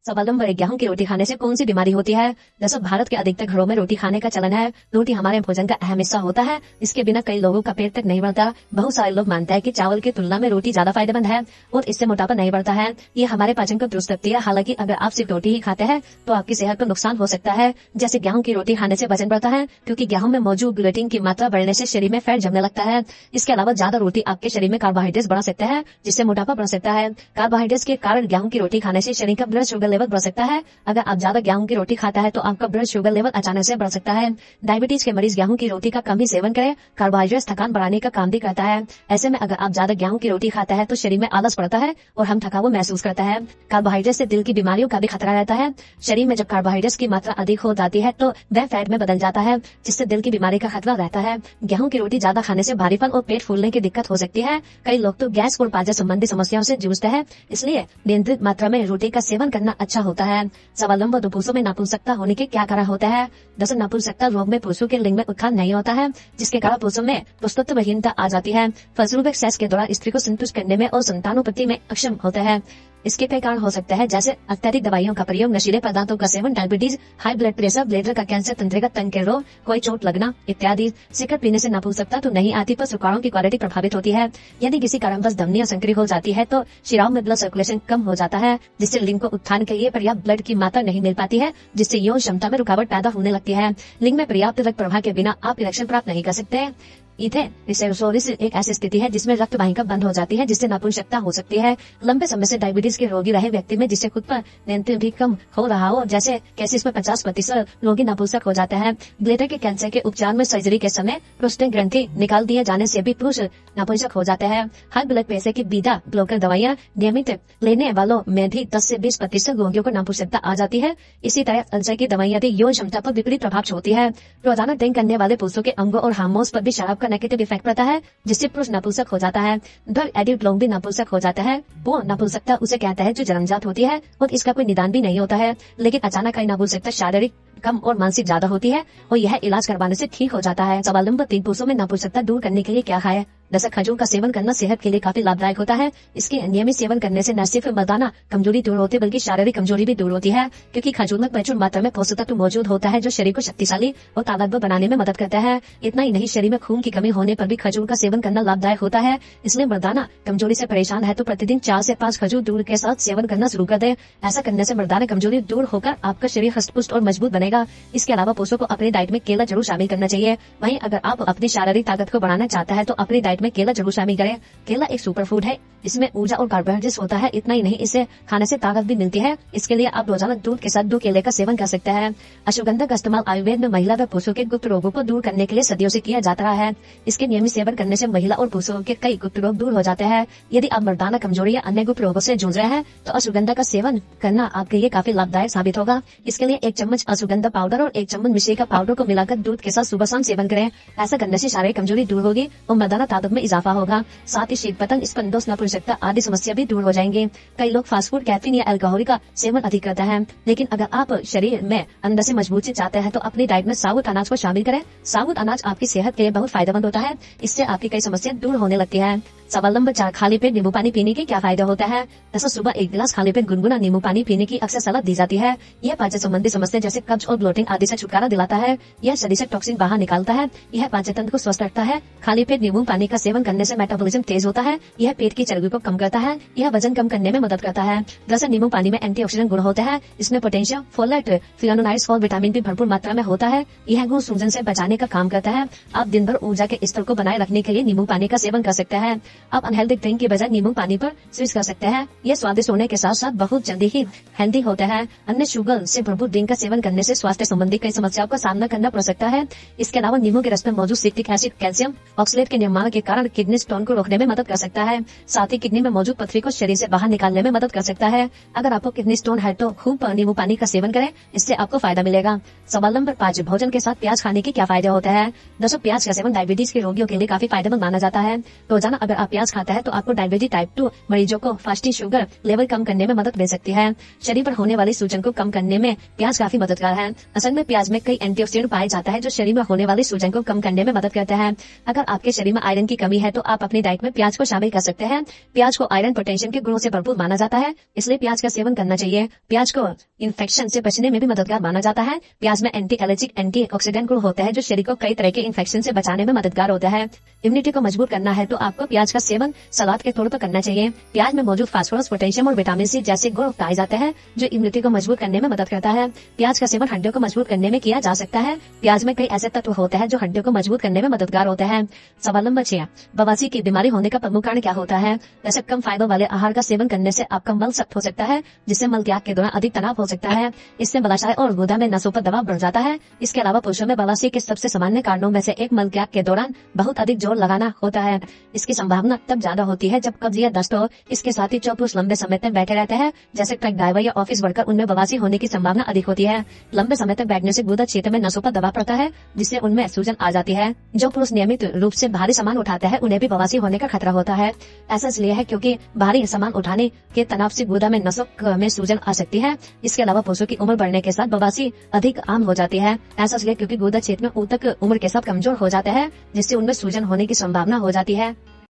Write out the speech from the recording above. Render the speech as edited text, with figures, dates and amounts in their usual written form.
सवाल नंबर 1, गेहूं की रोटी खाने से कौन सी बीमारी होती है? दरअसल भारत के अधिकतर घरों में रोटी खाने का चलन है। रोटी हमारे भोजन का अहम हिस्सा होता है। इसके बिना कई लोगों का पेट तक नहीं भरता। बहुत सारे लोग मानते हैं कि चावल की तुलना में रोटी ज्यादा फायदेमंद है और इससे मोटापा नहीं बढ़ता है। ये हमारे पाचन को दुरुस्त रखती है। हालांकि अगर आप सिर्फ रोटी ही खाते हैं तो आपकी सेहत को नुकसान हो सकता है। जैसे गेहूं की रोटी खाने से वजन बढ़ता है, क्योंकि गेहूं में मौजूद ग्लूटीन की मात्रा बढ़ने से शरीर में फैट जमने लगता है। इसके अलावा ज्यादा रोटी आपके शरीर में कार्बोहाइड्रेट बढ़ा सकता है, जिससे मोटापा बढ़ सकता है। कार्बोहाइड्रेट के कारण गेहूं की रोटी खाने से शरीर का ब्लड शुगर लेवल बढ़ सकता है। अगर आप ज्यादा गेहूं की रोटी खाता है तो आपका ब्लड शुगर लेवल अचानक से बढ़ सकता है। डायबिटीज के मरीज गेहूं की रोटी का कम ही सेवन करें। कार्बोहाइड्रेट थकान बढ़ाने का काम भी करता है। ऐसे में अगर आप ज्यादा गेहूं की रोटी खाता है तो शरीर में आलस पड़ता है और हम थकावट महसूस करता है। कार्बोहाइड्रेट से दिल की बीमारियों का भी खतरा रहता है। शरीर में जब कार्बोहाइड्रेट की मात्रा अधिक हो जाती है तो वह फैट में बदल जाता है, जिससे दिल की बीमारी का खतरा रहता है। गेहूं की रोटी ज्यादा खाने से भारीपन और पेट फूलने की दिक्कत हो सकती है। कई लोग तो गैस और पाचन संबंधी समस्याओं से जूझते हैं, इसलिए नियंत्रित मात्रा में रोटी का सेवन करना अच्छा होता है। सवाल नंबर 2, पुरुषों में नपुंसकता होने के क्या कारण होता है? दरअसल नपुंसकता रोग में पुरुषों के लिंग में उत्थान नहीं होता है, जिसके कारण पुरुषों में पुरुषत्वहीनता आ जाती है। फलस्वरूप सेक्स के दौरान स्त्री को संतुष्ट करने में और संतानोत्पत्ति में अक्षम होता है। इसके कई कारण हो सकते हैं, जैसे अत्यधिक दवाइयों का प्रयोग, नशीले पदार्थों का seven, diabetes, high blood pressure, bladder का कैंसर, तंत्रिका तंत्र के रोग, कोई चोट लगना इत्यादि। सिगरेट पीने से नपुंसकता तो नहीं आती, पर शुक्राणुओं की क्वालिटी प्रभावित होती है। यदि किसी कारणवश धमनियां संकरी हो जाती है तो शिराओं में ब्लड सर्कुलेशन कम हो जाता है, जिससे लिंग को उत्थान के लिए पर्याप्त ब्लड की मात्रा नहीं मिल पाती है, जिससे यौन क्षमता में रुकावट पैदा होने लगती है। लिंग में पर्याप्त रक्त प्रवाह के बिना आप इरेक्शन प्राप्त नहीं कर सकते। इथेनोसोरिस एक ऐसी स्थिति है जिसमें रक्त वाहिका बंद हो जाती है, जिससे नपुंसकता हो सकती है। लंबे समय से डायबिटीज के रोगी रहे व्यक्ति में जिससे खुद पर नियंत्रण भी कम हो रहा हो, जैसे केसेस में 50% रोगी नपुंसक हो जाते हैं। ब्लैडर के कैंसर के उपचार में सर्जरी के समय प्रोस्टेट ग्रंथि निकाल दिए जाने से भी पुरुष नपुंसक हो जाते हैं। हाई ब्लड प्रेशर की बीटा ब्लॉकर दवाइयाँ नियमित लेने वालों में भी 10 से 20% रोगियों को नपुंसकता आ जाती है। इसी तरह अल्सर की दवाइयाँ भी यौन क्षमता पर विपरीत प्रभाव छोड़ती है। रोजाना ड्रिंक करने वाले पुरुषों के अंगों और हार्मोन्स पर भी शराब का नेगेटिव इफेक्ट पड़ता है, जिससे पुरुष नपुंसक हो जाता है। ड्रग एडिक्ट लोग भी नपुंसक हो जाता है। वो नपुंसकता उसे कहता है जो जन्मजात होती है और इसका कोई निदान भी नहीं होता है, लेकिन अचानक कई नपुंसकता शारीरिक कम और मानसिक ज्यादा होती है और यह इलाज करवाने से ठीक हो जाता है। सवाल नंबर 3, पुरुषों में नपुंसकता दूर करने के लिए क्या खाएं? दरअसल खजूर का सेवन करना सेहत के लिए काफी लाभदायक होता है। इसके नियमित सेवन करने से न सिर्फ मर्दाना कमजोरी दूर होती है बल्कि शारीरिक कमजोरी भी दूर होती है, क्योंकि खजूर में प्रचुर मात्रा में पोषक तत्व मौजूद होता है जो शरीर को शक्तिशाली और ताकतवर बनाने में मदद करता है। इतना ही नहीं, शरीर में खून की कमी होने पर भी खजूर का सेवन करना लाभदायक होता है। इसलिए मर्दाना कमजोरी से परेशान है तो प्रतिदिन 4 से 5 खजूर दूध के साथ सेवन करना शुरू कर दे। ऐसा करने से मर्दाना कमजोरी दूर होकर आपका शरीर हष्टपुष्ट और मजबूत बनेगा। इसके अलावा पुरुषों को अपनी डाइट में केला जरूर शामिल करना चाहिए। वहीं अगर आप अपनी शारीरिक ताकत को बढ़ाना चाहता है तो अपनी डाइट में केला जरूर शामिल करें। केला एक सुपर फूड है, इसमें ऊर्जा और कार्बोहाइड्रेट होता है। इतना ही नहीं, इसे खाने से ताकत भी मिलती है। इसके लिए आप रोजाना दूध के साथ 2 केले का सेवन कर सकते हैं। अश्वगंधा का इस्तेमाल आयुर्वेद में महिला व पुरुषों के गुप्त रोगों को दूर करने के लिए सदियों से किया जाता रहा है। इसके नियमित सेवन करने से महिला और पुरुषों के कई गुप्त रोग दूर हो जाते हैं। यदि आप मर्दाना कमजोरी या अन्य गुप्त रोगों से जूझ रहे हैं तो अश्वगंधा का सेवन करना आपके लिए काफी लाभदायक साबित होगा। इसके लिए 1 चम्मच अश्वगंधा पाउडर और 1 चम्मच मिश्री का पाउडर को मिलाकर दूध के साथ सुबह शाम सेवन करें। ऐसा करने से शारीरिक कमजोरी दूर होगी और मर्दाना ताकत में इजाफा होगा। साथ ही शीत पतंग, स्पंदोष, नपुंसकता आदि समस्या भी दूर हो जाएंगी। कई लोग फास्ट फूड, कैफीन या अल्कोहल का सेवन अधिक करते हैं, लेकिन अगर आप शरीर में अंदर से मजबूती चाहते हैं तो अपनी डाइट में साबुत अनाज को शामिल करें। साबुत अनाज आपकी सेहत के लिए बहुत फायदेमंद होता है। इससे आपकी कई समस्या दूर होने लगती है। सवाल नंबर 4, खाली पेट नींबू पानी पीने के क्या फायदा होता है? दरअसल सुबह 1 गिलास खाली पेट गुनगुना नींबू पानी पीने की अक्सर सलाह दी जाती है। यह पाचन संबंधी समस्या जैसे कब्ज और ब्लोटिंग आदि से छुटकारा दिलाता है। यह शरीर से टॉक्सिन बाहर निकालता है। यह पाचन तंत्र को स्वस्थ रखता है। खाली पेट नींबू पानी का सेवन करने से मेटाबॉलिज्म तेज होता है। यह पेट की चर्बी को कम करता है। यह वजन कम करने में मदद करता है। दरअसल नींबू पानी में एंटीऑक्सीडेंट गुण होते हैं। इसमें पोटेशियम, फोलेट, फ्लेवोनोइड्स और विटामिन भी भरपूर मात्रा में होता है। यह गुण सूजन से बचाने का काम करता है। आप दिन भर ऊर्जा के स्तर को बनाए रखने के लिए नींबू पानी का सेवन कर सकते हैं। आप अनहेल्दी ड्रिंक के बजाय नींबू पानी पर स्विच कर सकते हैं। यह स्वादिष्ट होने के साथ साथ बहुत जल्दी ही हेल्दी होता है। अन्य शुगर से भरपूर ड्रिंक का सेवन करने से स्वास्थ्य संबंधी कई समस्याओं का सामना करना पड़ सकता है। इसके अलावा नींबू के रस में मौजूद सिट्रिक एसिड कैल्शियम ऑक्सलेट के निर्माण के कारण किडनी स्टोन को रोकने में मदद कर सकता है। साथ ही किडनी में मौजूद पथरी को शरीर से बाहर निकालने में मदद कर सकता है। अगर आपको किडनी स्टोन है तो खूब नींबू पानी का सेवन करें, इससे आपको फायदा मिलेगा। सवाल नंबर 5, भोजन के साथ प्याज खाने के क्या फायदे होते हैं? दरअसल प्याज का सेवन डायबिटीज के रोगियों के लिए काफी फायदेमंद माना जाता है। रोजाना अगर आप प्याज खाता है तो आपको डायबिटीज टाइप 2 मरीजों को फास्टिंग शुगर लेवल कम करने में मदद मिल सकती है। शरीर पर होने वाली सूजन को कम करने में प्याज काफी मददगार है। असल में प्याज में कई एंटीऑक्सीडेंट पाया जाता है जो शरीर में होने वाली सूजन को कम करने में मदद करता है। अगर आपके शरीर में आयरन की कमी है तो आप अपनी डाइट में प्याज को शामिल कर सकते हैं। प्याज को आयरन पोटेशियम के गुणों से भरपूर माना जाता है, इसलिए प्याज का सेवन करना चाहिए। प्याज को इन्फेक्शन से बचने में भी मददगार माना जाता है। प्याज में एंटी एलर्जिक एंटी ऑक्सीडेंट गुण होता है जो शरीर को कई तरह के इन्फेक्शन से बचाने में मददगार होता है। इम्यूनिटी को मजबूत करना है तो आपको प्याज का सेवन सलाद के तौर पर करना चाहिए। प्याज में मौजूद फास्फोरस, पोटेशियम और विटामिन सी जैसे गुण पाए जाते हैं जो इम्यूनिटी को मजबूत करने में मदद करता है। प्याज का सेवन हड्डियों को मजबूत करने में किया जा सकता है। प्याज में कई ऐसे तत्व होते हैं जो हड्डियों को मजबूत करने में मददगार होते हैं। सवाल नंबर 6, बवासीर की बीमारी होने का प्रमुख कारण क्या होता है? वैसे कम फाइबर वाले आहार का सेवन करने से आपका मल सख्त हो सकता है, जिससे मल त्याग के दौरान अधिक तनाव हो सकता है। इससे बलाशय और गुदा में नसों पर दबाव बढ़ जाता है। इसके अलावा पुरुषों में बवासीर के सबसे सामान्य कारणों में से एक मल त्याग के दौरान बहुत अधिक जोर लगाना होता है। इसकी संभावना तब ज्यादा होती है जब कब्ज या दस्त हो। इसके साथ ही जो पुरुष लंबे समय तक बैठे रहते हैं, जैसे ट्रक ड्राइवर या ऑफिस वर्कर, उनमें बवासीर होने की संभावना अधिक होती है। लंबे समय तक बैठने से गुदा क्षेत्र में नसों पर दबाव पड़ता है, जिससे उनमें सूजन आ जाती है। जो पुरुष नियमित रूप से भारी सामान उठाते हैं उन्हें भी बवासीर होने का खतरा होता है। ऐसा इसलिए है क्योंकि भारी सामान उठाने के तनाव से गुदा में नसों में सूजन आ सकती है। इसके अलावा पुरुषों की उम्र बढ़ने के साथ बवासीर अधिक आम हो जाती है। ऐसा इसलिए क्योंकि गुदा क्षेत्र में ऊतक उम्र के साथ कमजोर हो जाता है, जिससे उनमें सूजन होने की संभावना हो जाती है।